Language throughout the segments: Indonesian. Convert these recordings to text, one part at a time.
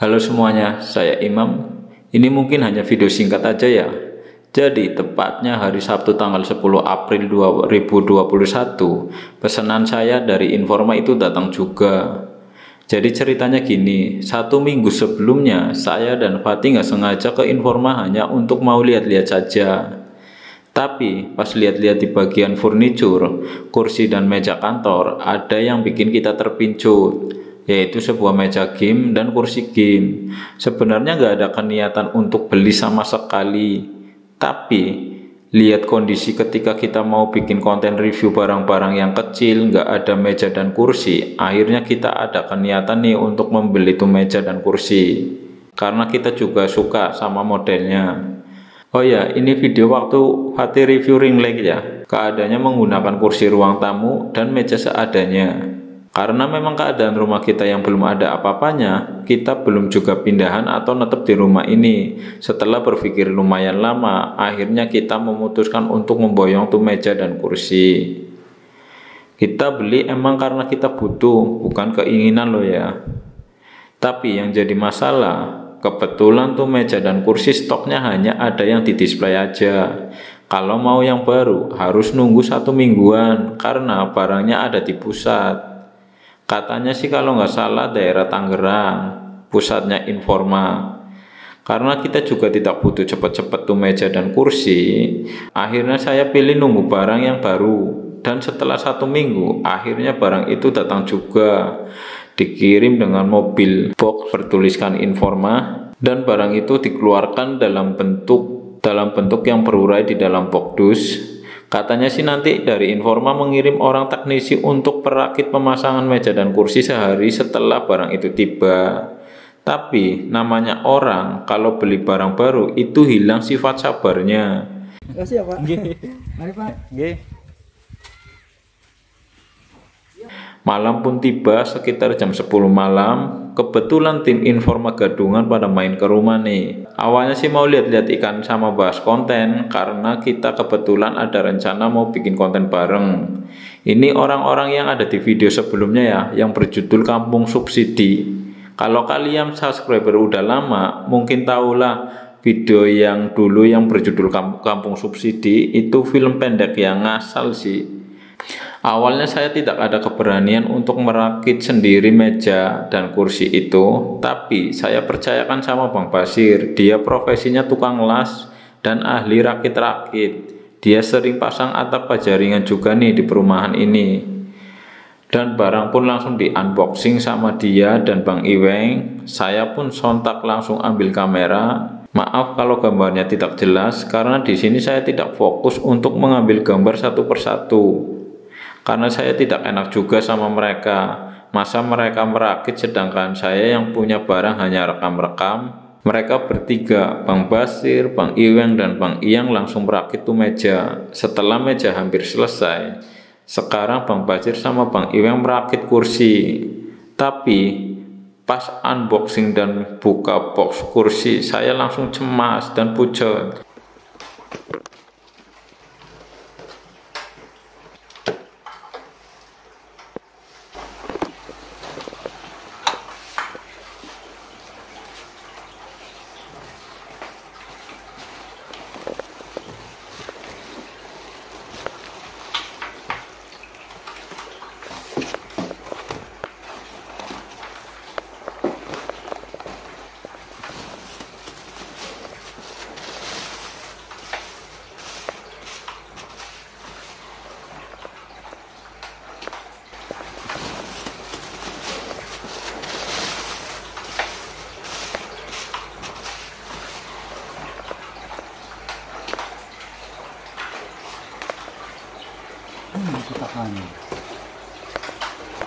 Halo semuanya, saya Imam. Ini mungkin hanya video singkat aja ya. Jadi tepatnya hari Sabtu tanggal 10 April 2021, pesanan saya dari Informa itu datang juga. Jadi ceritanya gini, 1 minggu sebelumnya saya dan Fatih nggak sengaja ke Informa hanya untuk mau lihat-lihat saja. Tapi pas lihat-lihat di bagian furniture, kursi dan meja kantor, ada yang bikin kita terpincut, yaitu sebuah meja game dan kursi game. Sebenarnya nggak ada keniatan untuk beli sama sekali, tapi lihat kondisi ketika kita mau bikin konten review barang-barang yang kecil, nggak ada meja dan kursi, akhirnya kita ada keniatan nih untuk membeli tuh meja dan kursi, karena kita juga suka sama modelnya. Oh ya, ini video waktu Fatih review ring light ya. Keadaannya menggunakan kursi ruang tamu dan meja seadanya. Karena memang keadaan rumah kita yang belum ada apa-apanya, kita belum juga pindahan atau netep di rumah ini. Setelah berpikir lumayan lama, akhirnya kita memutuskan untuk memboyong tuh meja dan kursi. Kita beli emang karena kita butuh, bukan keinginan loh ya. Tapi yang jadi masalah, kebetulan tuh meja dan kursi stoknya hanya ada yang di display aja. Kalau mau yang baru harus nunggu 1 mingguan karena barangnya ada di pusat. Katanya sih kalau nggak salah daerah Tangerang, pusatnya Informa. Karena kita juga tidak butuh cepet-cepet tuh meja dan kursi, akhirnya saya pilih nunggu barang yang baru. Dan setelah 1 minggu, akhirnya barang itu datang juga. Dikirim dengan mobil box bertuliskan Informa, dan barang itu dikeluarkan dalam bentuk yang berurai di dalam box dus. Katanya sih nanti dari Informa mengirim orang teknisi untuk perakit pemasangan meja dan kursi sehari setelah barang itu tiba. Tapi namanya orang kalau beli barang baru itu hilang sifat sabarnya. Makasih ya Pak. Mari Pak. Malam pun tiba sekitar jam 10 malam. Kebetulan tim Informa Gadungan pada main ke rumah nih. Awalnya sih mau lihat-lihat ikan sama bahas konten, karena kita kebetulan ada rencana mau bikin konten bareng. Ini orang-orang yang ada di video sebelumnya ya, yang berjudul Kampung Subsidi. Kalau kalian subscriber udah lama, mungkin tahulah video yang dulu yang berjudul Kampung Subsidi itu film pendek yang ngasal sih. Awalnya saya tidak ada keberanian untuk merakit sendiri meja dan kursi itu, tapi saya percayakan sama Bang Basir. Dia profesinya tukang las dan ahli rakit-rakit. Dia sering pasang atap pajaringan juga nih di perumahan ini. Dan barang pun langsung di unboxing sama dia dan Bang Iweng. Saya pun sontak langsung ambil kamera. Maaf kalau gambarnya tidak jelas, karena di sini saya tidak fokus untuk mengambil gambar satu persatu. Karena saya tidak enak juga sama mereka. Masa mereka merakit sedangkan saya yang punya barang hanya rekam-rekam. Mereka bertiga, Bang Basir, Bang Iweng, dan Bang Iyang langsung merakit tuh meja. Setelah meja hampir selesai, sekarang Bang Basir sama Bang Iweng merakit kursi. Tapi pas unboxing dan buka box kursi, saya langsung cemas dan pucat. Kita kan.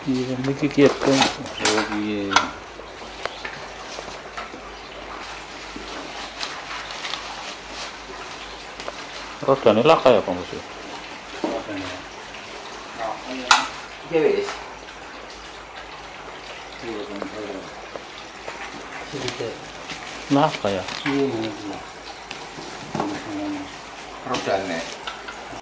Iya, ini kikiat kan. Oh iya. Rodane lah kayak apa musuh? Guys. Lah kayak. Rodane.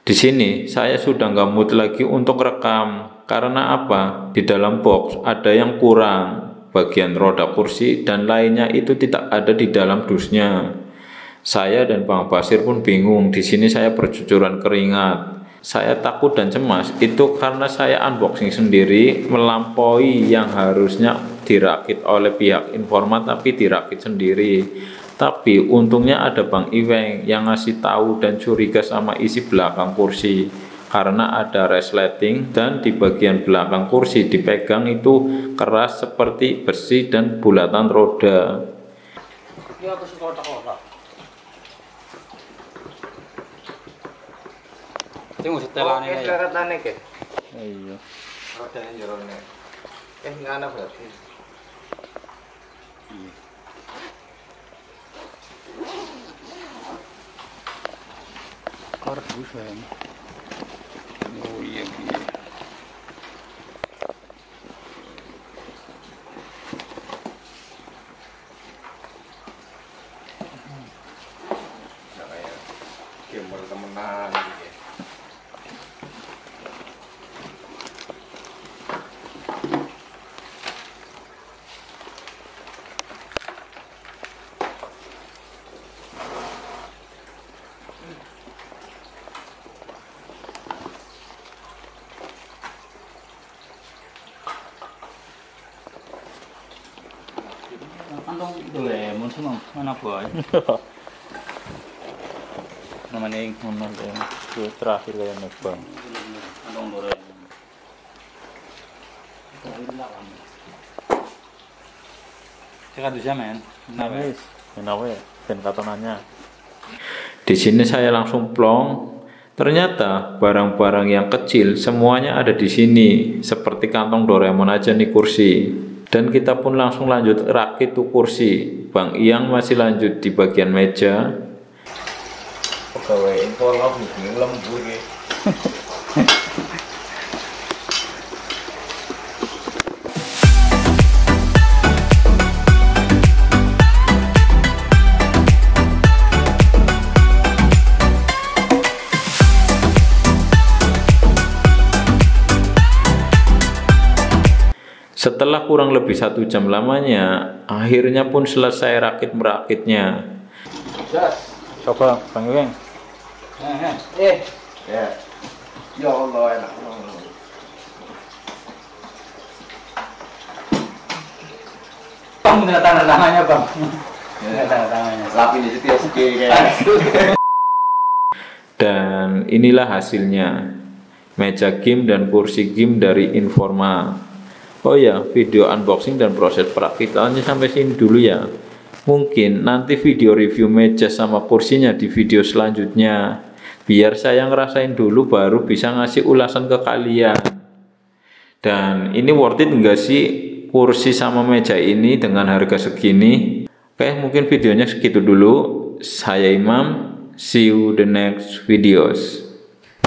Di sini saya sudah nggak mood lagi untuk rekam. Karena apa? Di dalam box ada yang kurang. bagian roda kursi dan lainnya itu tidak ada di dalam dusnya. Saya dan Bang Basir pun bingung. Di sini saya bercucuran keringat. Saya takut dan cemas itu karena saya unboxing sendiri melampaui yang harusnya dirakit oleh pihak Informa tapi dirakit sendiri. Tapi untungnya ada Bang Iweng yang ngasih tahu dan curiga sama isi belakang kursi karena ada resleting dan di bagian belakang kursi dipegang itu keras seperti besi dan bulatan roda. Ini aku suka kotak-kotak. Tengok setelan ini. Setelannya ke. Iya. Rodanya jerone. Ngana berarti. Kardus ya. Oh iya. Kayak gamer temenan gitu. Kantong Doraemon sih mang, mana boy? Namanya yang mana Doraemon? Itu terakhir kayak nebang. Kantong Doraemon. Cekak bisa men. Kenapa ya? Dan katonannya. Di sini saya langsung plong. Ternyata barang-barang yang kecil semuanya ada di sini, seperti kantong Doraemon aja nih kursi. Dan kita pun langsung lanjut rakit tuh kursi. Bang Iyang masih lanjut di bagian meja. Pegawai Informa nih lembur ya. Setelah kurang lebih 1 jam lamanya, akhirnya pun selesai rakit-merakitnya. Das. Coba Bang Iweng. Ya. Ya Allah enak. Bang, bener tanda tangannya bang. Bener tanda tangannya. Lapin di situ ya kayak. Dan inilah hasilnya. Meja game dan kursi game dari Informa. Oh ya, video unboxing dan proses perakitannya sampai sini dulu ya. Mungkin nanti video review meja sama kursinya di video selanjutnya. Biar saya ngerasain dulu baru bisa ngasih ulasan ke kalian. Dan ini worth it enggak sih kursi sama meja ini dengan harga segini? Oke, mungkin videonya segitu dulu. Saya Imam, see you the next videos.